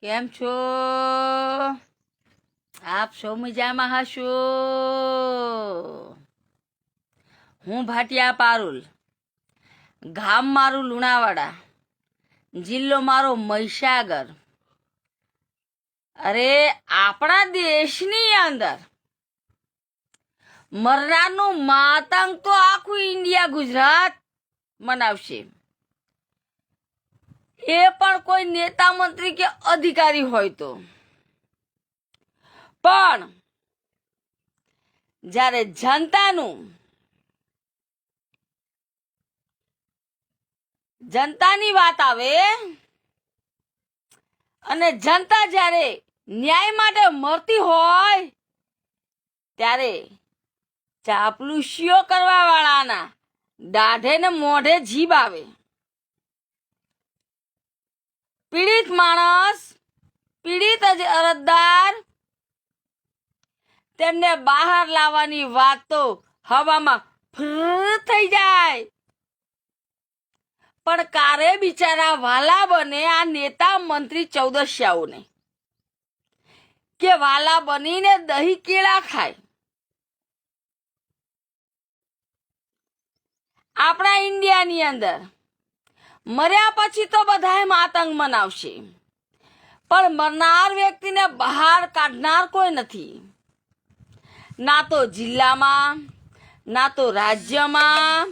કેમ છો? આપ સૌ મજામાં હશો? હું ભાટિયા પારુલ, ગામ મારું લુણાવાડા, જિલ્લો મારો મહીસાગર. અરે આપણા દેશની અંદર મરનારનું માતંગ તો આખું ઇન્ડિયા ગુજરાત મનાવશે. એ પણ કોઈ નેતા મંત્રી કે અધિકારી હોય તો. પણ જ્યારે જનતાની વાત આવે અને જનતા જ્યારે ન્યાય માટે મરતી હોય ત્યારે ચાપલુસીઓ કરવા વાળાના દાઢે ને મોઢે જીભ આવે. પીડિત માણસ, પીડિત અરજદાર, તેમને બહાર લાવવાની વાત તો હવામાં ફ્ર થઈ જાય. પણ કારે બિચારા વાલા બને આ નેતા મંત્રી ચૌદસ્યાઓને કે વાલા બનીને દહીં કેળા ખાય. આપણા ઇન્ડિયાની અંદર મર્યા પછી તો બધાએ માતંગ મનાવશે, પણ મરનાર વ્યક્તિને બહાર કાઢનાર કોઈ નથી. ના તો જિલ્લામાં, ના તો રાજ્યમાં,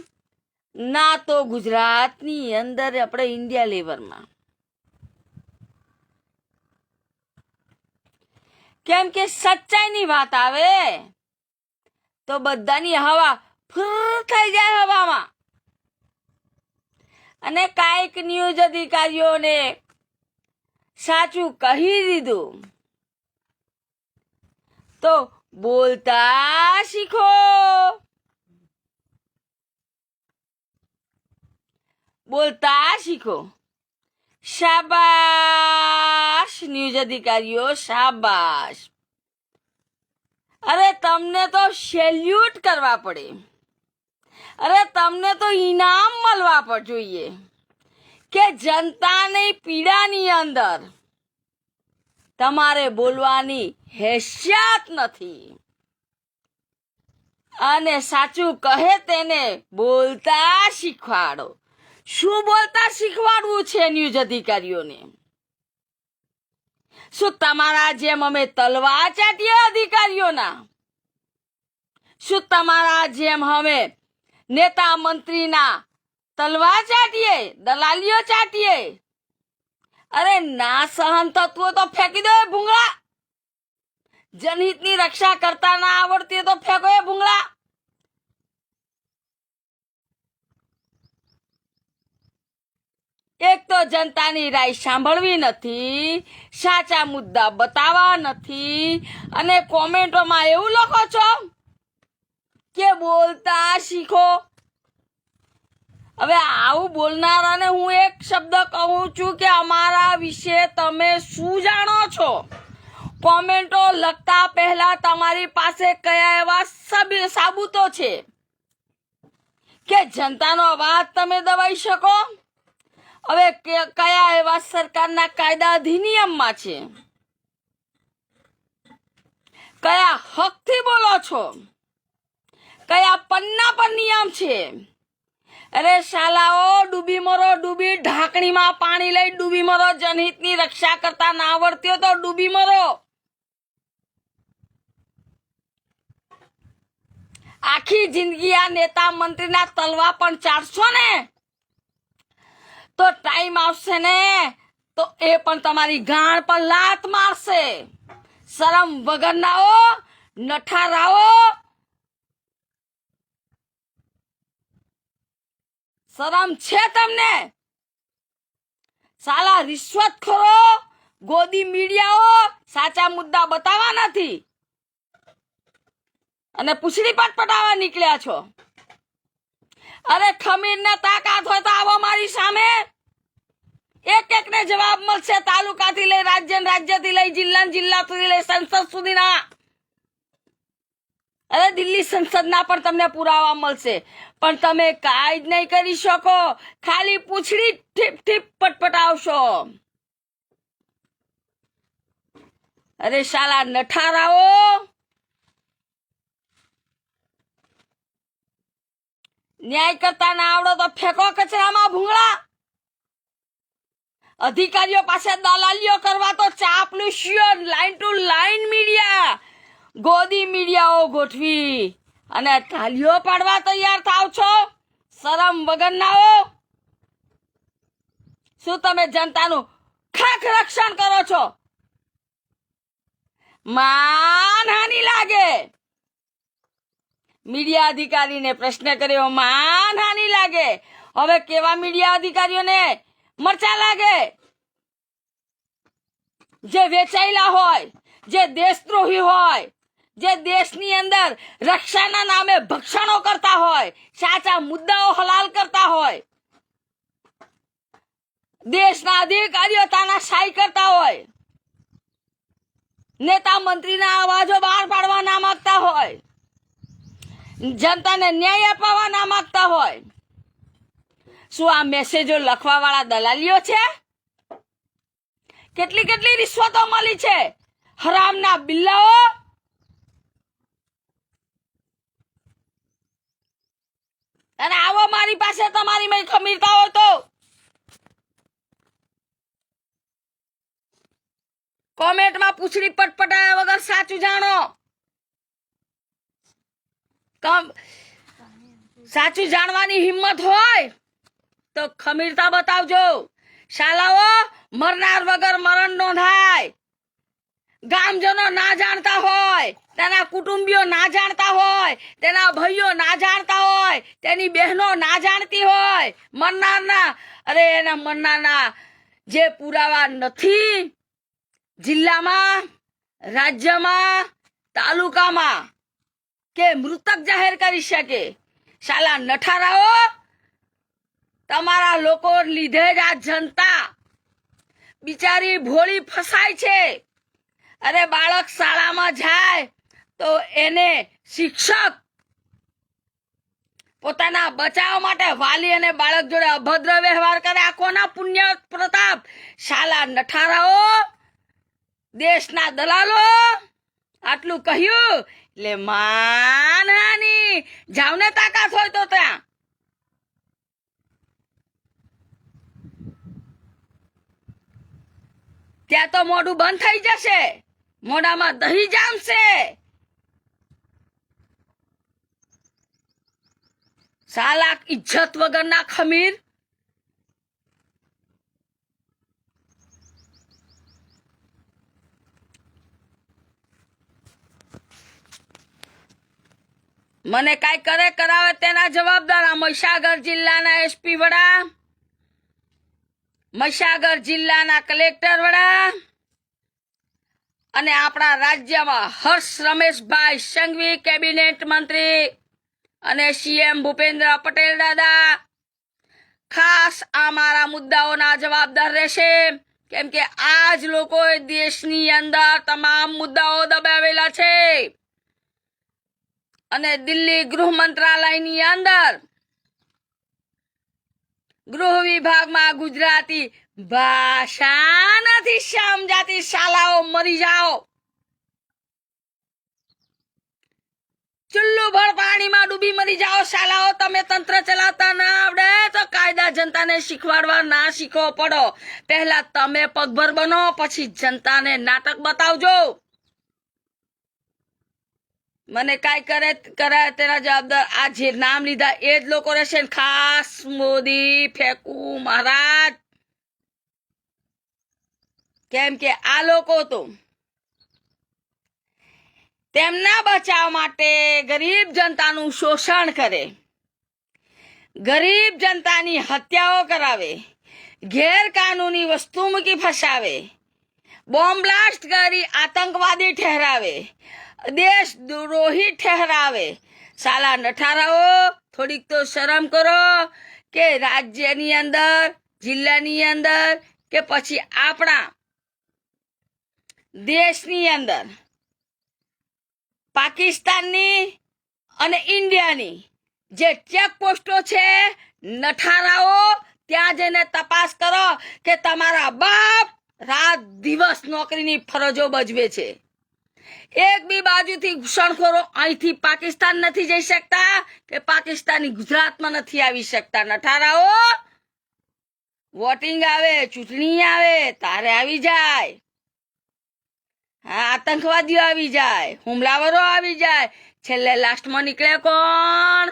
ના તો ગુજરાતની અંદર આપણે ઇન્ડિયા લેવલમાં. કેમ કે સચ્ચાઈની વાત આવે તો બધાની હવા ફૂર થઈ જાય હવામાં. અને કાંઈક ન્યૂઝ અધિકારીઓને સાચું કહી દીધું તો બોલતા શીખો. બોલતા શીખો. શાબાશ ન્યૂઝ અધિકારીઓ, શાબાશ. અરે તમને તો સેલ્યુટ કરવા પડે. અરે તમને તો ઇનામ મળવા પર જોઈએ કે જનતાની પીડાની અંદર તમારે બોલવાની હેસિયત નથી. અને સાચું કહે તેને બોલતા શીખવાડો. શું બોલતા શીખવાડવું છે ન્યૂઝ અધિકારીઓને? શું તમારા જેમ અમે તલવાર ચાટીએ અધિકારીઓના? શું તમારા જેમ અમે નેતા મંત્રીના તલવાર ચાટીએ, દલાલીઓ ચાટીએ? અરે ના સહન થતું હોય તો ફેંકી દો એ ભૂંગળા. જનહિતની રક્ષા કરતા ના આવડતી હોય તો ફેંકો એ ભૂંગળા. એક તો જનતાની રાય સાંભળવી નથી, સાચા મુદ્દા બતાવવા નથી, અને કોમેન્ટોમાં એવું લખો છો કે બોલતા શીખો. હવે આવું બોલનારાને હું એક શબ્દ કહું છું કે અમારા વિશે તમે શું જાણો છો? કોમેન્ટો લખતા પહેલા તમારી પાસે કયા એવા સાબુતો છે કે જનતાનો અવાજ તમે દબાઈ શકો? હવે કયા એવા સરકારના કાયદા અધિનિયમમાં છે? કયા હકથી બોલો છો? કયા પન્ના પર નિયમ છે? અરે શાલાઓ, ડૂબી મરો, ડૂબી ઢાંકણીમાં પાણી લઈ ડૂબી મરો. જનહિતની રક્ષા કરતા ના આવડતી હોય તો ડૂબી મરો. આખી જિંદગી આ નેતા મંત્રીના તલવા પણ ચાટશો ને તો ટાઈમ આવશે ને તો એ પણ તમારી ગાણ પર લાત મારશે. શરમ વગરનાઓ, નઠારાઓ, શરમ છે તમને? સાલા રિશ્વતખોરો, ગોદી મીડિયાઓ સાચા મુદ્દા બતાવવા નથી અને પૂછડી પટપટાવા નીકળ્યા છો. અરે ખમીરના તાકાત હોય તો આવો મારી સામે. એક એકને જવાબ મળશે. તાલુકાથી લઈ રાજ્યથી લઈ જિલ્લાથી લઈ સંસદ સુધીના. અરે દિલ્હી સંસદના પણ તમને પુરાવા મળશે, પણ તમે કાંઈ જ નહીં કરી શકો. ખાલી પૂછડી ઠીપ ઠીપ પટપટાવશો. અરે શાલા નઠારાઓ, ન્યાય કરતા ના આવડો તો ફેંકો કચરામાં ભૂંગળા. અધિકારીઓ પાસે દલાલીઓ કરવા તો ચાપલુસીઓ, લાઈન ટુ લાઈન મીડિયા, ગોદી મીડિયાઓ ગોઠવી અને તાલીઓ પાડવા તૈયાર થાવ છો. શરમ વગરનાઓ. શું તમે જનતાનું ખાખ રક્ષણ કરો છો? માનહાનિ લાગે. મીડિયા અધિકારીને પ્રશ્ન કર્યો, માનહાનિ લાગે. હવે કેવા મીડિયા અધિકારીઓને મરચા લાગે? જે વેચાયેલા હોય, જે દેશદ્રોહી હોય, જે દેશની અંદર રક્ષાના નામે ભક્ષણો કરતા હોય, સાચા મુદ્દાઓ હલાલ કરતા હોય, દેશના અધિકારીઓ તાનાશાહી કરતા હોય, નેતા મંત્રીના અવાજો બહાર પાડવા ના માંગતા હોય, જનતાને ન્યાય અપાવવા ના માંગતા હોય, શું આ મેસેજો લખવા વાળા દલાલીઓ છે? કેટલી કેટલી રિશ્વતો મળી છે હરામના બિલ્લાઓ. અને આવો મારી પાસે તમારી મેં ખમીરતા હોય તો કોમેન્ટમાં પૂછડી પટપટાયા વગર સાચું જાણો. સાચું જાણવાની હિંમત હોય તો ખમીરતા બતાવજો. શાલાઓ, મરનાર વગર મરણ નો થાય. ગામજનો ના જાણતા હોય, તેના કુટુંબીઓ ના જાણતા હોય, તેના ભાઈઓ ના જાણતા હોય, તેની બહેનો ના જાણતી હોય, મરનારના એના મરનારના જે પુરાવા નથી જિલ્લામાં, રાજ્યમાં, તાલુકામાં કે મૃતક જાહેર કરી શકે. શાલા નઠારાઓ, તમારા લોકો લીધે જ આ જનતા બિચારી ભોળી ફસાય છે. અરે બાળક શાળામાં જાય તો એને શિક્ષક પોતાના બચાવ માટે વાલી અને બાળક જોડે અભદ્ર વ્યવહાર કરે. આ કોના પુણ્ય પ્રતાપ? શાલા નઠારાઓ, દેશના દલાલો. આટલું કહ્યું એટલે માનહાની. જાવને તાકાત હોય તો ત્યાં. ત્યાં તો મોઢું બંધ થઈ જશે, મોઢામાં દહીં જામશે. સાલા ઇજ્જત વગરના ખમીર. મને કાઈ કરે કરાવે તેના જવાબદાર આ મહીસાગર જિલ્લાના એસપી વડા, મહીસાગર જિલ્લાના કલેક્ટર વડા અને આપણા રાજ્યમાં હર્ષ રમેશભાઈ સંઘવી કેબિનેટ મંત્રી અને સીએમ ભૂપેન્દ્ર પટેલ દાદા ખાસ આ મારા મુદ્દાઓના જવાબદાર રહેશે. કેમ કે આ જ લોકોએ દેશની અંદર તમામ મુદ્દાઓ દબાવેલા છે અને દિલ્હી ગૃહ મંત્રાલયની અંદર ગૃહ વિભાગમાં ગુજરાતી ભાષા નથી સમજાતી. શાલાઓ મરી જાઓ. ચુલ્લુ ભર પાણીમાં ડૂબી મરી જાઓ. શાલાઓ, તમે તંત્ર ચલાવતા ના આવડે તો કાયદા જનતાને શીખવાડવા ના શીખો પડો. પહેલા તમે પગભર બનો, પછી જનતાને નાટક બતાવજો. મને કાઈ કરે તેના જવાબદાર આ જે નામ લીધા એ જ લોકો રહેશે. ખાસ મોદી, ફેકુ મહારાજ. કેમ કે આ લોકો તો તેમના બચાવ માટે ગરીબ જનતાનું શોષણ કરે, ગરીબ જનતાની હત્યાઓ કરાવે, ગેરકાનૂની વસ્તુ મૂકી ફસાવે, બોમ્બ બ્લાસ્ટ કરી આતંકવાદી ઠહેરાવે, દેશદ્રોહી ઠહેરાવે. સાલા નઠારાઓ, થોડીક તો શરમ કરો કે રાજ્યની અંદર, જિલ્લાની અંદર કે પછી આપણા દેશની અંદર પાકિસ્તાનની અને ઇન્ડિયાની જે ચેકપોસ્ટો છે, નઠારાઓ ત્યાં જઈને તપાસ કરો કે તમારા બાપ રાત દિવસ નોકરીની ફરજો ભજવે છે. એક બી બાજુથી ઘૂસણખોરો અહીંથી પાકિસ્તાન નથી જઈ શકતા કે પાકિસ્તાની ગુજરાતમાં નથી આવી શકતા. નઠારાઓ, વોટિંગ આવે, ચૂંટણી આવે તારે આવી જાય. હા, આતંકવાદીઓ આવી જાય, હુમલાવરો આવી જાય, છેલ્લે લાસ્ટમાં નીકળે કોણ?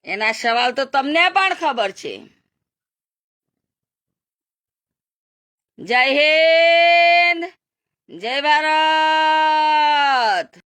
એના સવાલ તો તમને પણ ખબર છે. જય હિન્દ, જય ભારત.